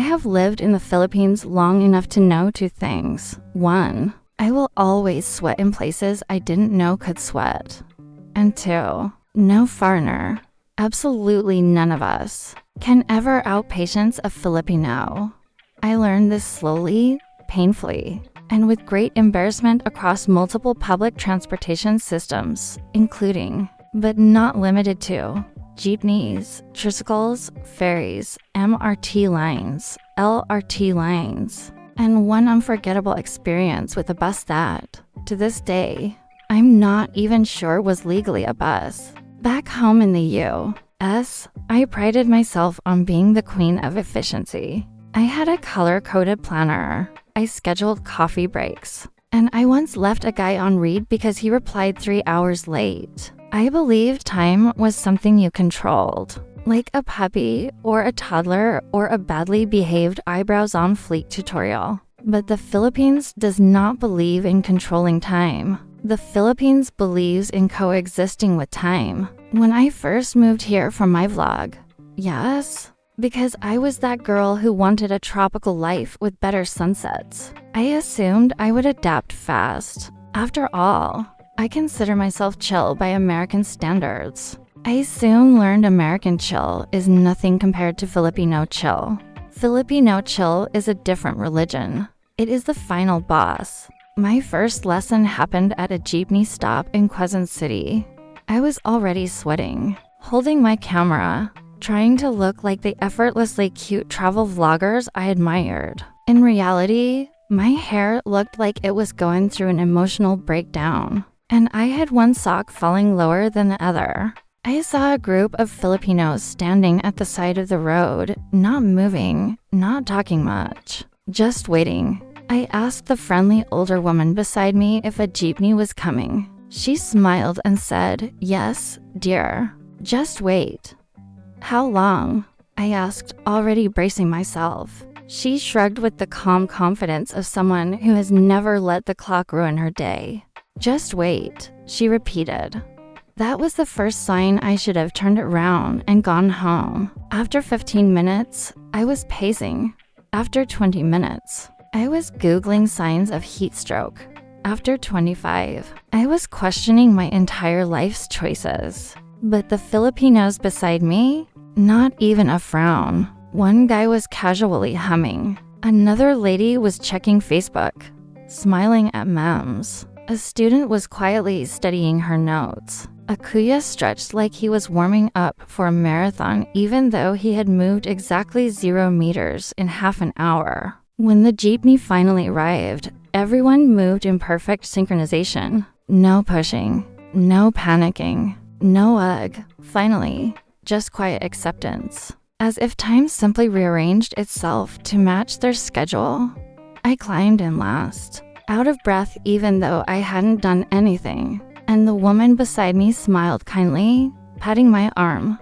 have lived in the Philippines long enough to know two things. 1. I will always sweat in places I didn't know could sweat. And 2. No foreigner, absolutely none of us, can ever outpatience a Filipino. I learned this slowly, painfully, and with great embarrassment across multiple public transportation systems, including, but not limited to, jeepneys, tricycles, ferries, MRT lines, LRT lines, and one unforgettable experience with a bus that, to this day, I'm not even sure was legally a bus. Back home in the U.S., I prided myself on being the queen of efficiency. I had a color-coded planner. I scheduled coffee breaks. And I once left a guy on read because he replied 3 hours late. I believed time was something you controlled, like a puppy or a toddler or a badly behaved eyebrows on fleek tutorial. But the Philippines does not believe in controlling time. The Philippines believes in coexisting with time. When I first moved here for my vlog, yes, because I was that girl who wanted a tropical life with better sunsets, I assumed I would adapt fast. After all, I consider myself chill by American standards. I soon learned American chill is nothing compared to Filipino chill. Filipino chill is a different religion. It is the final boss. My first lesson happened at a jeepney stop in Quezon City. I was already sweating, holding my camera, trying to look like the effortlessly cute travel vloggers I admired. In reality, my hair looked like it was going through an emotional breakdown, and I had one sock falling lower than the other. I saw a group of Filipinos standing at the side of the road, not moving, not talking much, just waiting. I asked the friendly older woman beside me if a jeepney was coming. She smiled and said, "Yes, dear, just wait." "How long?" I asked, already bracing myself. She shrugged with the calm confidence of someone who has never let the clock ruin her day. "Just wait," she repeated. That was the first sign I should have turned around and gone home. After 15 minutes, I was pacing. After 20 minutes, I was Googling signs of heat stroke. After 25, I was questioning my entire life's choices. But the Filipinos beside me, not even a frown. One guy was casually humming. Another lady was checking Facebook, smiling at memes. A student was quietly studying her notes. A kuya stretched like he was warming up for a marathon even though he had moved exactly 0 meters in half an hour. When the jeepney finally arrived, everyone moved in perfect synchronization. No pushing, no panicking, no ugh. Finally, just quiet acceptance. As if time simply rearranged itself to match their schedule. I climbed in last, out of breath even though I hadn't done anything. And the woman beside me smiled kindly, patting my arm.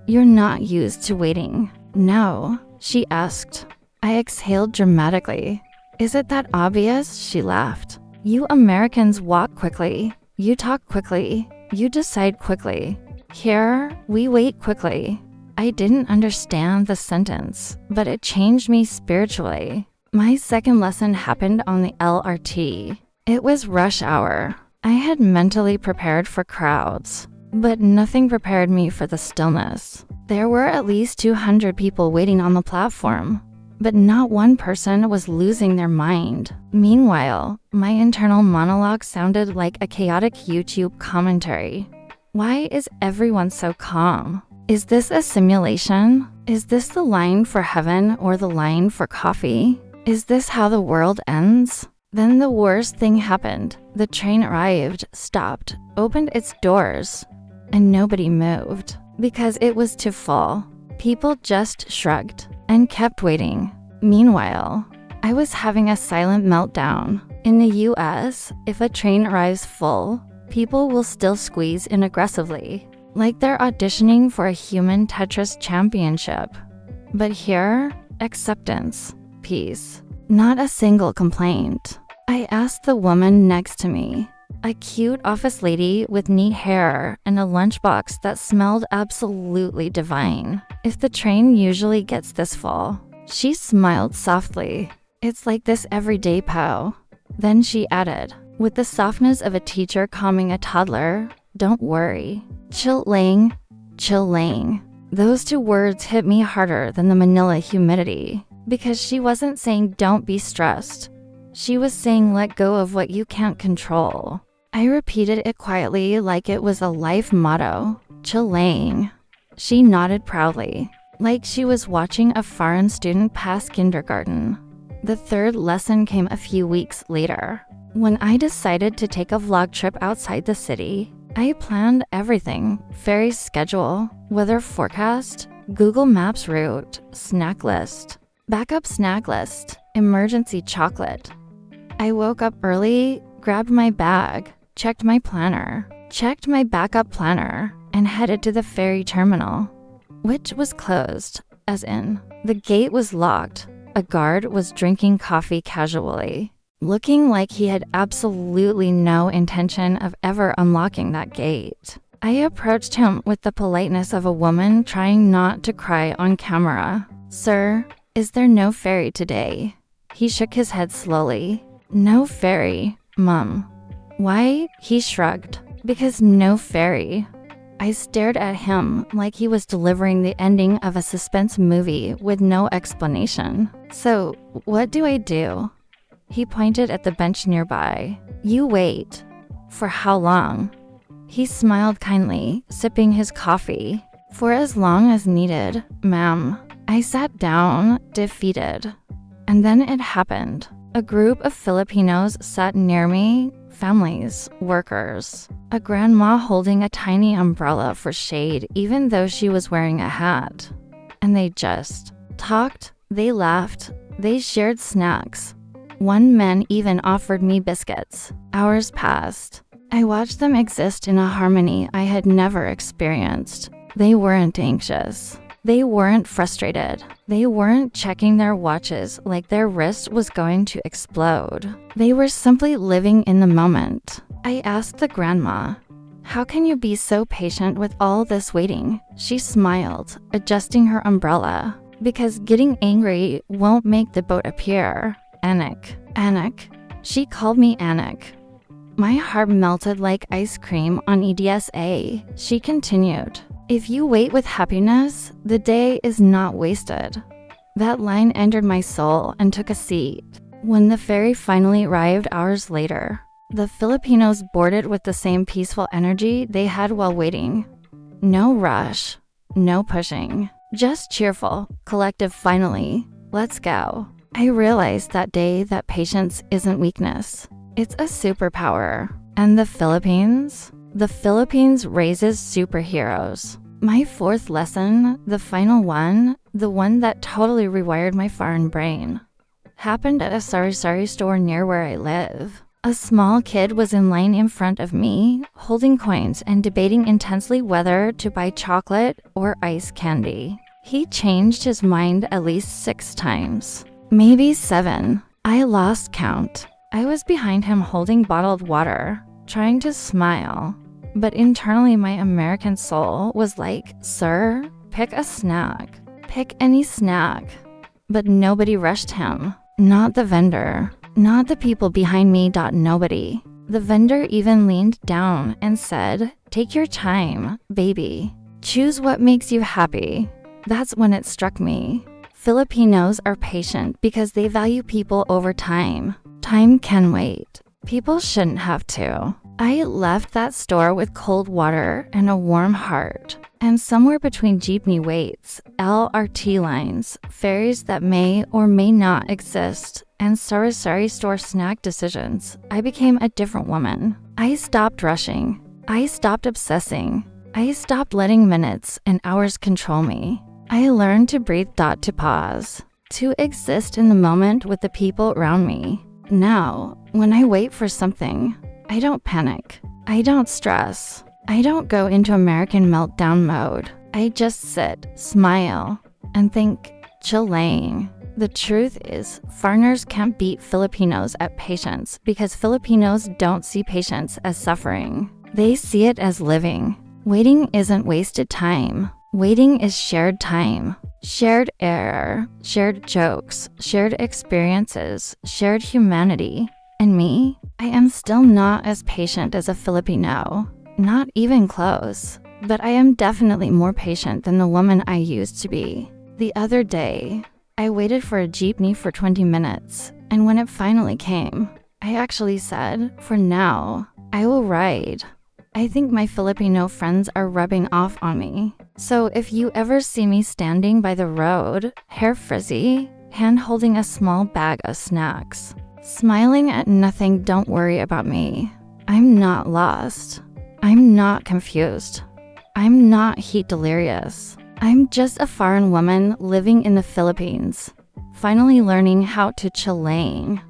"You're not used to waiting." "No," she asked. I exhaled dramatically. "Is it that obvious?" She laughed. "You Americans walk quickly. You talk quickly. You decide quickly. Here, we wait quickly." I didn't understand the sentence, but it changed me spiritually. My second lesson happened on the LRT. It was rush hour. I had mentally prepared for crowds, but nothing prepared me for the stillness. There were at least 200 people waiting on the platform, but not one person was losing their mind. Meanwhile, my internal monologue sounded like a chaotic YouTube commentary. Why is everyone so calm? Is this a simulation? Is this the line for heaven or the line for coffee? Is this how the world ends? Then the worst thing happened. The train arrived, stopped, opened its doors, and nobody moved because it was too full. People just shrugged and kept waiting. Meanwhile, I was having a silent meltdown. In the US, if a train arrives full, people will still squeeze in aggressively, like they're auditioning for a human Tetris championship. But here, acceptance, peace, not a single complaint. I asked the woman next to me, a cute office lady with neat hair and a lunchbox that smelled absolutely divine, if the train usually gets this full. She smiled softly. It's like this every day, Poe. Then she added, with the softness of a teacher calming a toddler, don't worry. Chill laying. Those two words hit me harder than the Manila humidity, because she wasn't saying don't be stressed. She was saying let go of what you can't control. I repeated it quietly like it was a life motto. Chill laying. She nodded proudly, like she was watching a foreign student pass kindergarten. The third lesson came a few weeks later. When I decided to take a vlog trip outside the city, I planned everything: ferry schedule, weather forecast, Google Maps route, snack list, backup snack list, emergency chocolate. I woke up early, grabbed my bag, checked my planner, checked my backup planner, and headed to the ferry terminal, which was closed, as in, the gate was locked. A guard was drinking coffee casually, looking like he had absolutely no intention of ever unlocking that gate. I approached him with the politeness of a woman trying not to cry on camera. Sir, is there no ferry today? He shook his head slowly. No ferry, Mum. Why? He shrugged. Because no ferry. I stared at him like he was delivering the ending of a suspense movie with no explanation. So, what do I do? He pointed at the bench nearby. You wait. For how long? He smiled kindly, sipping his coffee. For as long as needed, ma'am. I sat down, defeated. And then it happened. A group of Filipinos sat near me, families, workers. A grandma holding a tiny umbrella for shade even though she was wearing a hat. And they just talked, they laughed, they shared snacks. One man even offered me biscuits. Hours passed. I watched them exist in a harmony I had never experienced. They weren't anxious. They weren't frustrated. They weren't checking their watches like their wrist was going to explode. They were simply living in the moment. I asked the grandma, how can you be so patient with all this waiting? She smiled, adjusting her umbrella. Because getting angry won't make the boat appear. Anak. She called me Anak. My heart melted like ice cream on EDSA. She continued, if you wait with happiness, the day is not wasted. That line entered my soul and took a seat. When the ferry finally arrived hours later, the Filipinos boarded with the same peaceful energy they had while waiting. No rush, no pushing, just cheerful, collective finally. Let's go. I realized that day that patience isn't weakness. It's a superpower. And the Philippines? The Philippines raises superheroes. My fourth lesson, the final one, the one that totally rewired my foreign brain, happened at a sari-sari store near where I live. A small kid was in line in front of me, holding coins and debating intensely whether to buy chocolate or ice candy. He changed his mind at least 6 times. Maybe 7. I lost count. I was behind him holding bottled water, trying to smile. But internally my American soul was like, sir, pick a snack. Pick any snack. But nobody rushed him. Not the vendor. Not the people behind me. Nobody. The vendor even leaned down and said, take your time, baby. Choose what makes you happy. That's when it struck me. Filipinos are patient because they value people over time. Time can wait. People shouldn't have to. I left that store with cold water and a warm heart. And somewhere between jeepney waits, LRT lines, ferries that may or may not exist, and sari-sari store snack decisions, I became a different woman. I stopped rushing. I stopped obsessing. I stopped letting minutes and hours control me. I learned to breathe, to pause, to exist in the moment with the people around me. Now, when I wait for something, I don't panic. I don't stress. I don't go into American meltdown mode. I just sit, smile, and think, chilling. The truth is, foreigners can't beat Filipinos at patience because Filipinos don't see patience as suffering. They see it as living. Waiting isn't wasted time. Waiting is shared time. Shared error, shared jokes, shared experiences, shared humanity. And me? I am still not as patient as a Filipino. Not even close. But I am definitely more patient than the woman I used to be. The other day, I waited for a jeepney for 20 minutes, and when it finally came, I actually said, for now, I will ride. I think my Filipino friends are rubbing off on me. So if you ever see me standing by the road, hair frizzy, hand holding a small bag of snacks, smiling at nothing, don't worry about me. I'm not lost. I'm not confused. I'm not heat delirious. I'm just a foreign woman living in the Philippines, finally learning how to chillaing.